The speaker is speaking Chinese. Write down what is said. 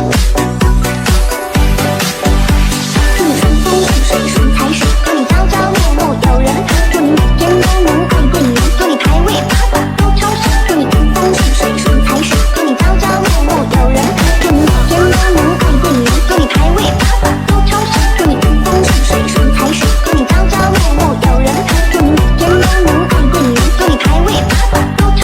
祝你顺风顺水顺财神，祝你朝朝暮暮有人，祝你每天都能爱店员，祝你排位八卦都超神，祝你顺风顺水顺财神，祝你朝朝暮暮有人，祝你每天都能爱店员，祝你排位八卦都超神，祝你顺风顺水顺财神，祝你朝朝暮暮有人，祝你每天都能爱店员，祝你排位八卦都超。